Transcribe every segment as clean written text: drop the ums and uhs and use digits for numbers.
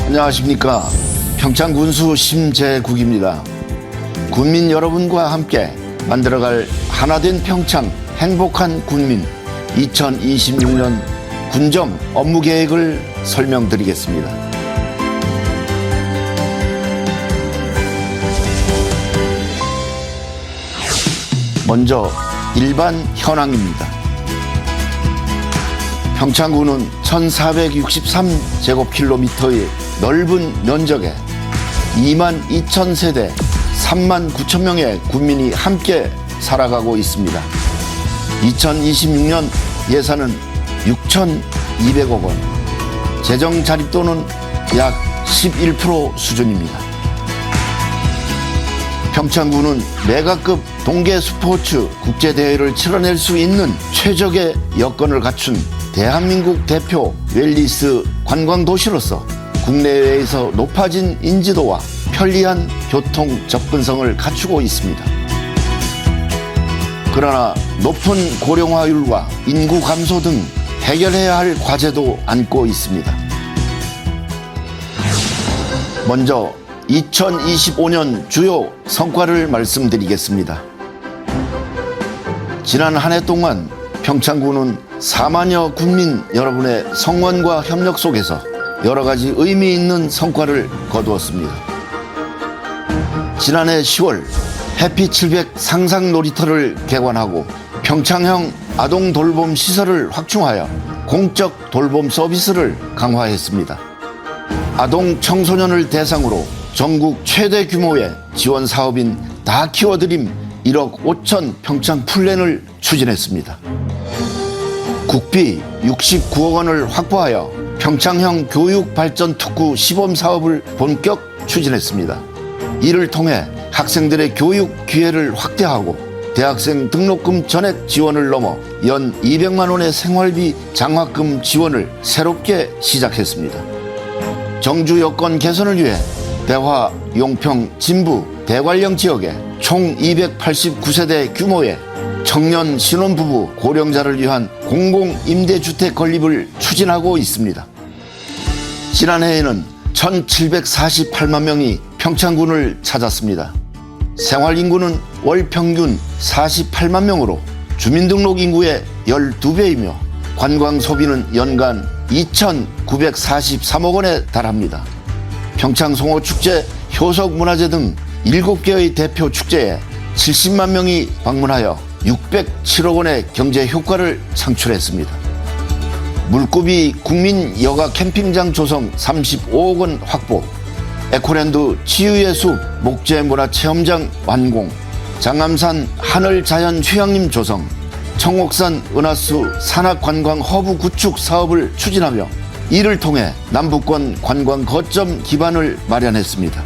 안녕하십니까. 평창군수 심재국입니다. 군민 여러분과 함께 만들어갈 하나된 평창 행복한 군민 2026년 군정 업무 계획을 설명드리겠습니다. 먼저 일반 현황입니다. 평창군은 1463제곱킬로미터의 넓은 면적에 22,000세대 39,000명의 군민이 함께 살아가고 있습니다. 2026년 예산은 6,200억 원, 재정 자립도는 약 11% 수준입니다. 평창군은 메가급 동계 스포츠 국제대회를 치러낼 수 있는 최적의 여건을 갖춘 대한민국 대표 웰니스 관광도시로서 국내외에서 높아진 인지도와 편리한 교통 접근성을 갖추고 있습니다. 그러나 높은 고령화율과 인구 감소 등 해결해야 할 과제도 안고 있습니다. 먼저 2025년 주요 성과를 말씀드리겠습니다. 지난 한 해 동안 평창군은 4만여 군민 여러분의 성원과 협력 속에서 여러 가지 의미 있는 성과를 거두었습니다. 지난해 10월 해피700 상상 놀이터를 개관하고 평창형 아동 돌봄 시설을 확충하여 공적 돌봄 서비스를 강화했습니다. 아동 청소년을 대상으로 전국 최대 규모의 지원 사업인 다 키워드림 1억 5천 평창 플랜을 추진했습니다. 국비 69억 원을 확보하여 평창형 교육 발전 특구 시범 사업을 본격 추진했습니다. 이를 통해 학생들의 교육 기회를 확대하고 대학생 등록금 전액 지원을 넘어 연 200만 원의 생활비 장학금 지원을 새롭게 시작했습니다. 정주 여건 개선을 위해 대화, 용평, 진부, 대관령 지역에 총 289세대 규모의 청년 신혼부부 고령자를 위한 공공임대주택 건립을 추진하고 있습니다. 지난해에는 1,748만 명이 평창군을 찾았습니다. 생활인구는 월 평균 48만 명으로 주민등록 인구의 12배이며 관광소비는 연간 2,943억 원에 달합니다. 평창송어축제, 효석문화제 등 7개의 대표 축제에 70만 명이 방문하여 607억 원의 경제 효과를 창출했습니다. 물고비 국민 여가 캠핑장 조성 35억 원 확보, 에코랜드 치유의 숲 목재문화체험장 완공, 장암산 하늘자연 휴양림 조성, 청옥산 은하수 산악관광 허브 구축 사업을 추진하며 이를 통해 남북권 관광 거점 기반을 마련했습니다.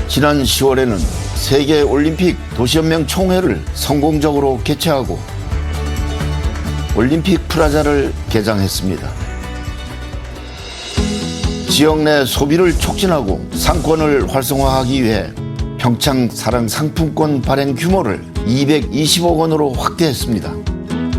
지난 10월에는 세계올림픽 도시연맹 총회를 성공적으로 개최하고 올림픽 프라자를 개장했습니다. 지역 내 소비를 촉진하고 상권을 활성화하기 위해 평창 사랑 상품권 발행 규모를 220억 원으로 확대했습니다.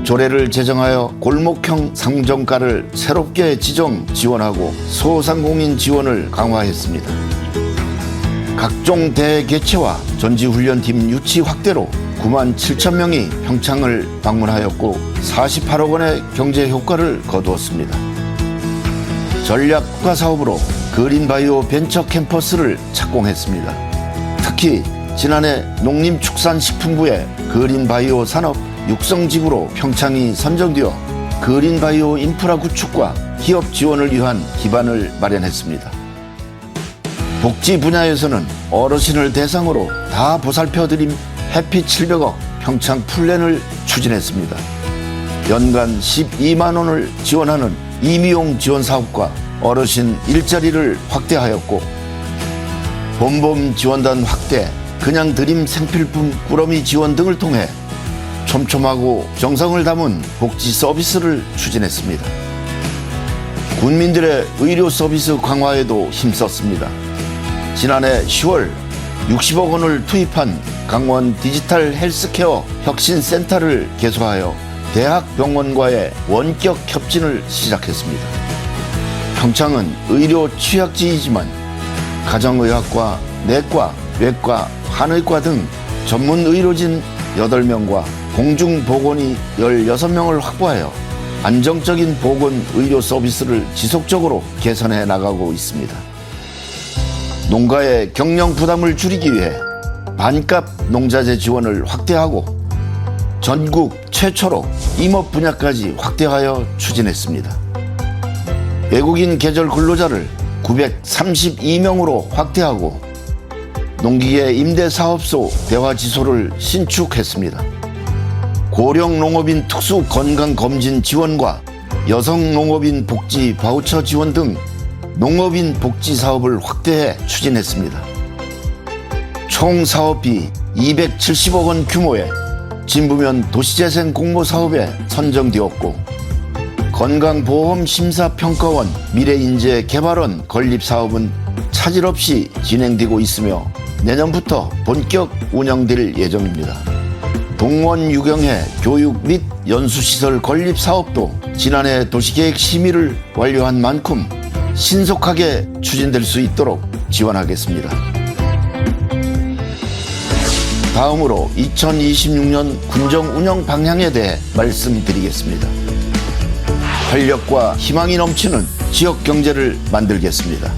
조례를 제정하여 골목형 상점가를 새롭게 지정 지원하고 소상공인 지원을 강화했습니다. 각종 대회 개최와 전지훈련팀 유치 확대로 9만 7천 명이 평창을 방문하였고 48억 원의 경제 효과를 거두었습니다. 전략 국가 사업으로 그린바이오 벤처 캠퍼스를 착공했습니다. 특히 지난해 농림축산식품부의 그린바이오 산업 육성지구로 평창이 선정되어 그린바이오 인프라 구축과 기업 지원을 위한 기반을 마련했습니다. 복지 분야에서는 어르신을 대상으로 다 보살펴드림 해피700억 평창 플랜을 추진했습니다. 연간 12만 원을 지원하는 임의용 지원 사업과 어르신 일자리를 확대하였고 봄봄 지원단 확대, 그냥 드림 생필품 꾸러미 지원 등을 통해 촘촘하고 정성을 담은 복지 서비스를 추진했습니다. 군민들의 의료 서비스 강화에도 힘썼습니다. 지난해 10월 60억 원을 투입한 강원 디지털 헬스케어 혁신센터를 개소하여 대학병원과의 원격 협진을 시작했습니다. 평창은 의료 취약지이지만 가정의학과, 내과, 외과, 한의과 등 전문 의료진 8명과 공중보건의 16명을 확보하여 안정적인 보건 의료 서비스를 지속적으로 개선해 나가고 있습니다. 농가의 경영 부담을 줄이기 위해 반값 농자재 지원을 확대하고 전국 최초로 임업 분야까지 확대하여 추진했습니다. 외국인 계절 근로자를 932명으로 확대하고 농기계 임대사업소 대화지소를 신축했습니다. 고령 농업인 특수 건강검진 지원과 여성 농업인 복지 바우처 지원 등 농업인 복지 사업을 확대해 추진했습니다. 총 사업비 270억 원 규모의 진부면 도시재생 공모 사업에 선정되었고 건강보험심사평가원 미래인재개발원 건립사업은 차질 없이 진행되고 있으며 내년부터 본격 운영될 예정입니다. 동원 유경해 교육 및 연수시설 건립 사업도 지난해 도시계획 심의를 완료한 만큼 신속하게 추진될 수 있도록 지원하겠습니다. 다음으로 2026년 군정 운영 방향에 대해 말씀드리겠습니다. 활력과 희망이 넘치는 지역 경제를 만들겠습니다.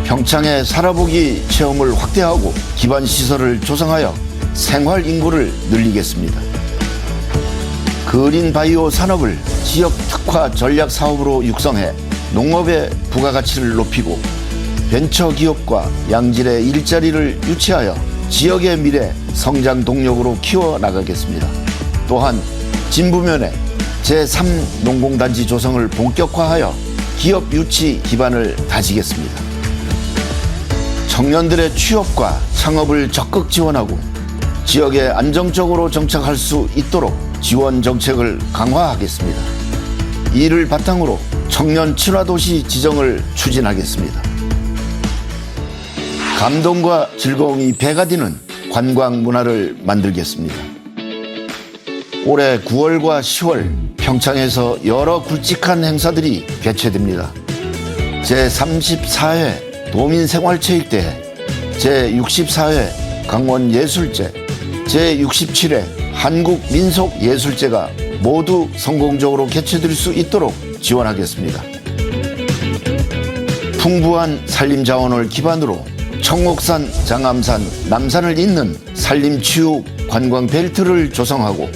평창의 살아보기 체험을 확대하고 기반 시설을 조성하여 생활 인구를 늘리겠습니다. 그린 바이오 산업을 지역 특화 전략 사업으로 육성해 농업의 부가가치를 높이고 벤처 기업과 양질의 일자리를 유치하여 지역의 미래 성장 동력으로 키워나가겠습니다. 또한 진부면에 제3농공단지 조성을 본격화하여 기업 유치 기반을 다지겠습니다. 청년들의 취업과 창업을 적극 지원하고 지역에 안정적으로 정착할 수 있도록 지원 정책을 강화하겠습니다. 이를 바탕으로 청년 친화도시 지정을 추진하겠습니다. 감동과 즐거움이 배가 되는 관광 문화를 만들겠습니다. 올해 9월과 10월 평창에서 여러 굵직한 행사들이 개최됩니다. 제34회 도민생활체육대회, 제64회 강원예술제, 제67회 한국민속예술제가 모두 성공적으로 개최될 수 있도록 지원하겠습니다. 풍부한 산림자원을 기반으로 청옥산, 장암산, 남산을 잇는 산림치유 관광벨트를 조성하고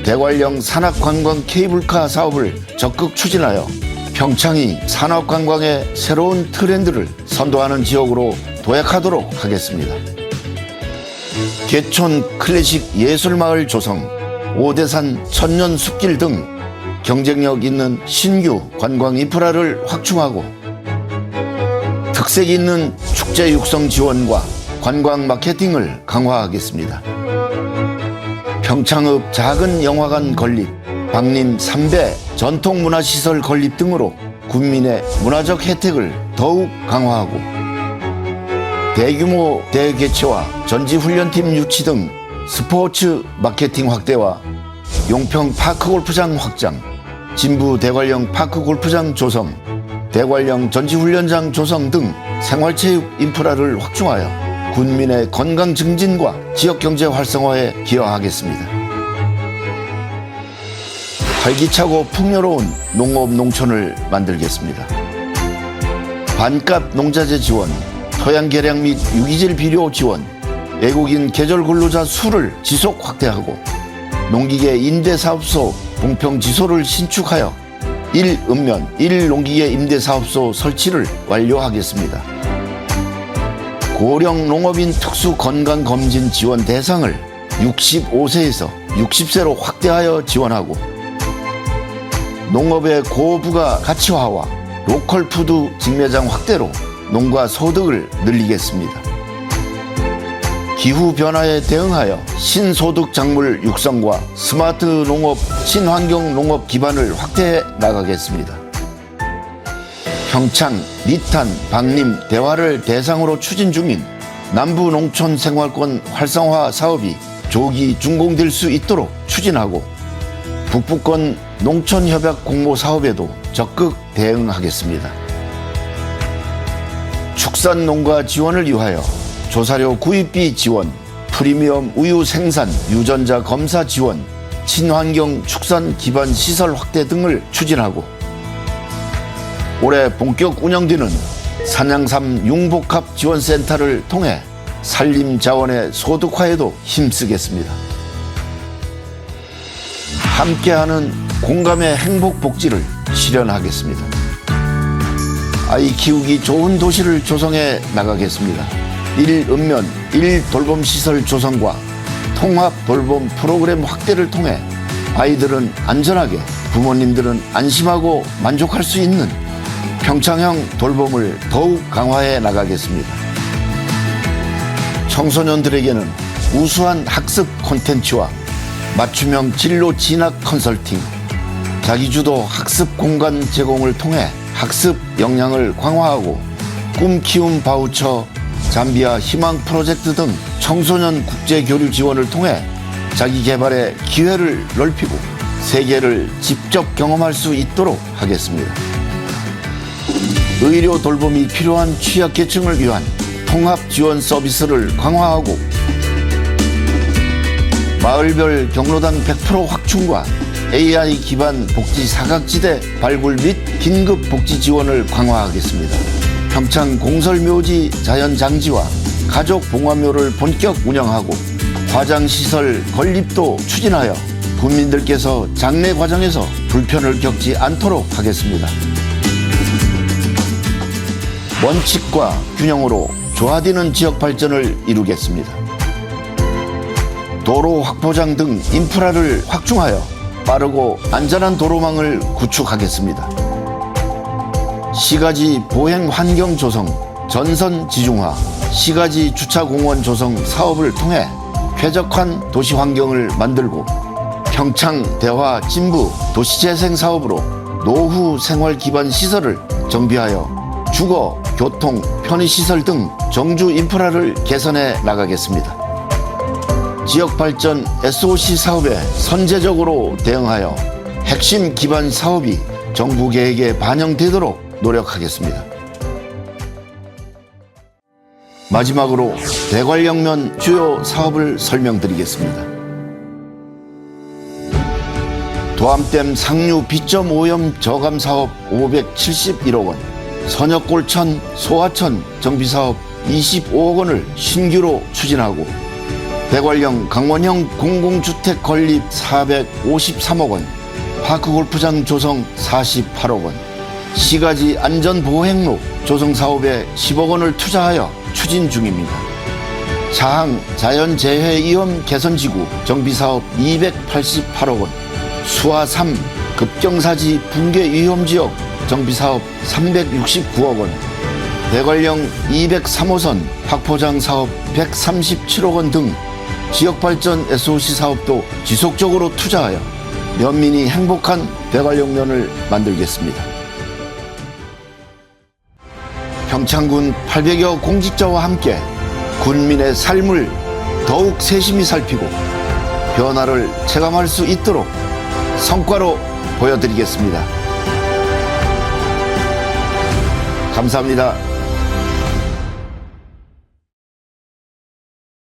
대관령 산악관광 케이블카 사업을 적극 추진하여 평창이 산업관광의 새로운 트렌드를 선도하는 지역으로 도약하도록 하겠습니다. 개촌 클래식 예술마을 조성, 오대산 천년 숲길 등 경쟁력 있는 신규 관광 인프라를 확충하고 특색 있는 축제 육성 지원과 관광 마케팅을 강화하겠습니다. 평창읍 작은 영화관 건립, 방림 3배 전통문화시설 건립 등으로 군민의 문화적 혜택을 더욱 강화하고 대규모 대개최와 전지훈련팀 유치 등 스포츠 마케팅 확대와 용평 파크골프장 확장, 진부 대관령 파크골프장 조성, 대관령 전지훈련장 조성 등 생활체육 인프라를 확충하여 군민의 건강 증진과 지역경제 활성화에 기여하겠습니다. 활기차고 풍요로운 농업 농촌을 만들겠습니다. 반값 농자재 지원, 토양 개량 및 유기질 비료 지원, 외국인 계절 근로자 수를 지속 확대하고 농기계 임대사업소 봉평지소를 신축하여 1읍면 1농기계 임대사업소 설치를 완료하겠습니다. 고령 농업인 특수 건강검진 지원 대상을 65세에서 60세로 확대하여 지원하고 농업의 고부가 가치화와 로컬푸드 직매장 확대로 농가 소득을 늘리겠습니다. 기후변화에 대응하여 신소득 작물 육성과 스마트 농업, 친환경 농업 기반을 확대해 나가겠습니다. 평창, 리탄, 방림, 대화를 대상으로 추진 중인 남부 농촌 생활권 활성화 사업이 조기 준공될 수 있도록 추진하고 북부권 농촌협약 공모 사업에도 적극 대응하겠습니다. 축산농가 지원을 위하여 조사료 구입비 지원, 프리미엄 우유 생산, 유전자 검사 지원, 친환경 축산 기반 시설 확대 등을 추진하고 올해 본격 운영되는 산양삼 융복합 지원센터를 통해 산림 자원의 소득화에도 힘쓰겠습니다. 함께하는 공감의 행복 복지를 실현하겠습니다. 아이 키우기 좋은 도시를 조성해 나가겠습니다. 1읍면 1돌봄시설 조성과 통합 돌봄 프로그램 확대를 통해 아이들은 안전하게, 부모님들은 안심하고 만족할 수 있는 평창형 돌봄을 더욱 강화해 나가겠습니다. 청소년들에게는 우수한 학습 콘텐츠와 맞춤형 진로 진학 컨설팅, 자기주도 학습 공간 제공을 통해 학습 역량을 강화하고 꿈 키움 바우처, 잠비아 희망 프로젝트 등 청소년 국제 교류 지원을 통해 자기 개발의 기회를 넓히고 세계를 직접 경험할 수 있도록 하겠습니다. 의료 돌봄이 필요한 취약계층을 위한 통합 지원 서비스를 강화하고 마을별 경로당 100% 확충과 AI 기반 복지 사각지대 발굴 및 긴급 복지 지원을 강화하겠습니다. 평창 공설묘지 자연장지와 가족 봉화묘를 본격 운영하고 화장시설 건립도 추진하여 국민들께서 장례 과정에서 불편을 겪지 않도록 하겠습니다. 원칙과 균형으로 조화되는 지역 발전을 이루겠습니다. 도로 확보장 등 인프라를 확충하여 빠르고 안전한 도로망을 구축하겠습니다. 시가지 보행 환경 조성, 전선 지중화, 시가지 주차공원 조성 사업을 통해 쾌적한 도시 환경을 만들고 평창 대화 진부 도시재생 사업으로 노후 생활 기반 시설을 정비하여 주거, 교통, 편의시설 등 정주 인프라를 개선해 나가겠습니다. 지역발전 SOC 사업에 선제적으로 대응하여 핵심 기반 사업이 정부 계획에 반영되도록 노력하겠습니다. 마지막으로 대관령면 주요 사업을 설명드리겠습니다. 도암댐 상류 비점 오염 저감 사업 571억 원, 선역골천 소하천 정비사업 25억 원을 신규로 추진하고 대관령 강원형 공공주택 건립 453억 원, 파크골프장 조성 48억 원, 시가지 안전보행로 조성 사업에 10억 원을 투자하여 추진 중입니다. 자항 자연재해위험 개선지구 정비사업 288억 원, 수하 3 급경사지 붕괴 위험지역 정비사업 369억 원, 대관령 203호선 확포장 사업 137억 원 등 지역발전 SOC 사업도 지속적으로 투자하여 면민이 행복한 대관령면을 만들겠습니다. 평창군 800여 공직자와 함께 군민의 삶을 더욱 세심히 살피고 변화를 체감할 수 있도록 성과로 보여드리겠습니다. 감사합니다.